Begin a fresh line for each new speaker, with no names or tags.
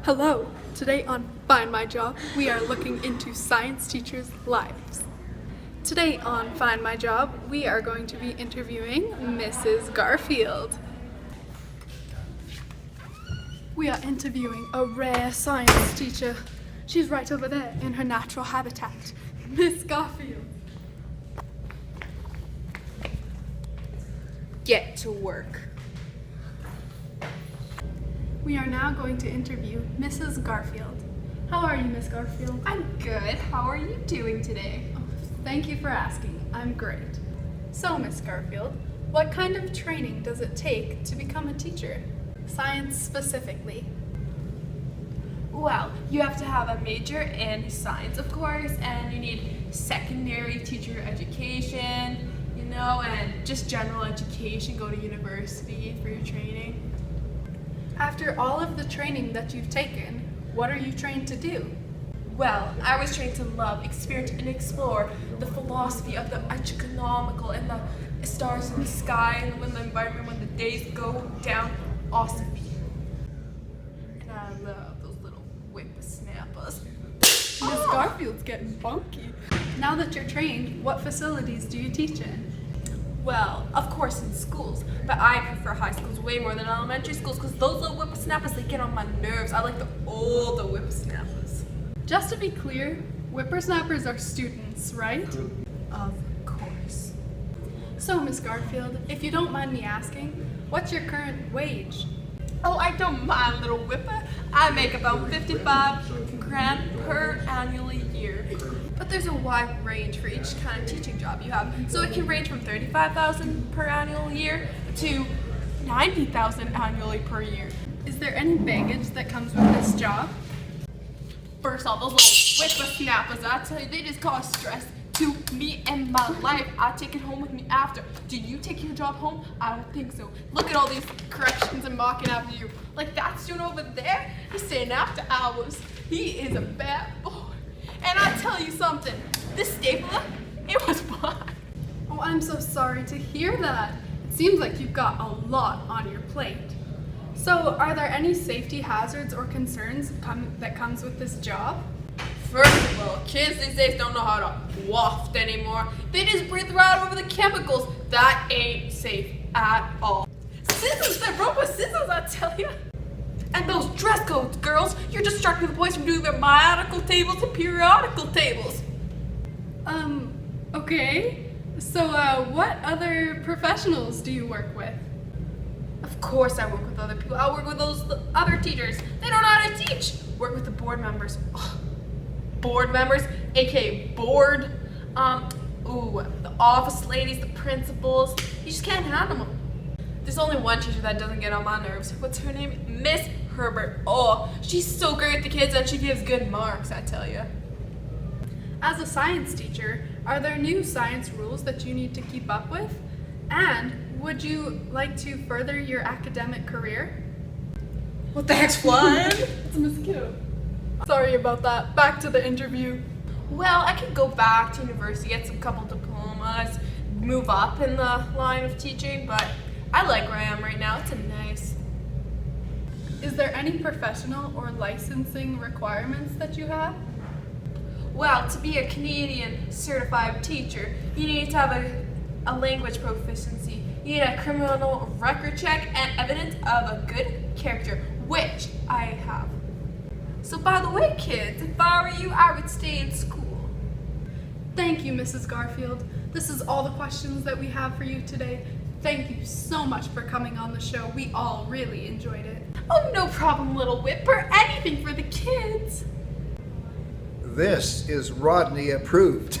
Hello! Today on Find My Job, we are looking into science teachers' lives. Today on Find My Job, we are going to be interviewing Mrs. Garfield. We are interviewing a rare science teacher. She's right over there in her natural habitat, Miss Garfield.
Get to work.
We are now going to interview Mrs. Garfield. How are you, Miss Garfield?
I'm good. How are you doing today?
Oh, thank you for asking. I'm great. So, Miss Garfield, what kind of training does it take to become a teacher? Science specifically.
Well, you have to have a major in science, of course, and you need secondary teacher education, and just general education. Go to university for your training.
After all of the training that you've taken, what are you trained to do?
Well, I was trained to love, experience, and explore the philosophy of the astronomical and the stars in the sky and when the environment, when the days go down, awesome. And I love those little whippersnappers.
Miss Garfield's getting funky. Now that you're trained, what facilities do you teach in?
Well, of course in schools, but I prefer high schools way more than elementary schools because those little whippersnappers, they get on my nerves. I like the older whippersnappers.
Just to be clear, whippersnappers are students, right?
Of course.
So, Miss Garfield, if you don't mind me asking, what's your current wage?
Oh, I don't mind, little whipper. I make about 55 grand per annual year. But there's a wide range for each kind of teaching job you have. So it can range from 35,000 per annual year to 90,000 annually per year.
Is there any baggage that comes with this job?
First off, those little whippersnappers, I tell you, they just cause stress to me and my life. I take it home with me after. Do you take your job home? I don't think so. Look at all these corrections and mocking after you. Like that student over there, he's staying after hours. He is a bad boy. And I tell you something, this stapler, it was fun.
Oh, I'm so sorry to hear that. It seems like you've got a lot on your plate. So, are there any safety hazards or concerns that comes with this job?
First of all, kids these days don't know how to waft anymore. They just breathe right over the chemicals. That ain't safe at all. Scissors, they're rubber scissors, I tell you. And those dress codes, girls, you're distracting the boys from doing their biodical tables and periodical tables.
Okay. So, what other professionals do you work with?
Of course I work with other people. I work with those other teachers. They don't know how to teach. Work with the board members. Ugh. Board members, aka board. The office ladies, the principals. You just can't handle them. There's only one teacher that doesn't get on my nerves. What's her name? Miss Herbert. Oh, she's so great with the kids and she gives good marks, I tell you.
As a science teacher, are there new science rules that you need to keep up with? And would you like to further your academic career?
What the heck's flying?
It's a mosquito. Sorry about that. Back to the interview.
Well, I could go back to university, get some couple diplomas, move up in the line of teaching, but I like where I am right now. It's nice.
Is there any professional or licensing requirements that you have?
Well, to be a Canadian certified teacher, you need to have a language proficiency. You need a criminal record check and evidence of a good character, which I have. So by the way, kids, if I were you, I would stay in school.
Thank you, Mrs. Garfield. This is all the questions that we have for you today. Thank you so much for coming on the show. We all really enjoyed it.
Oh, no problem, little whipper. Anything for the kids.
This is Rodney approved.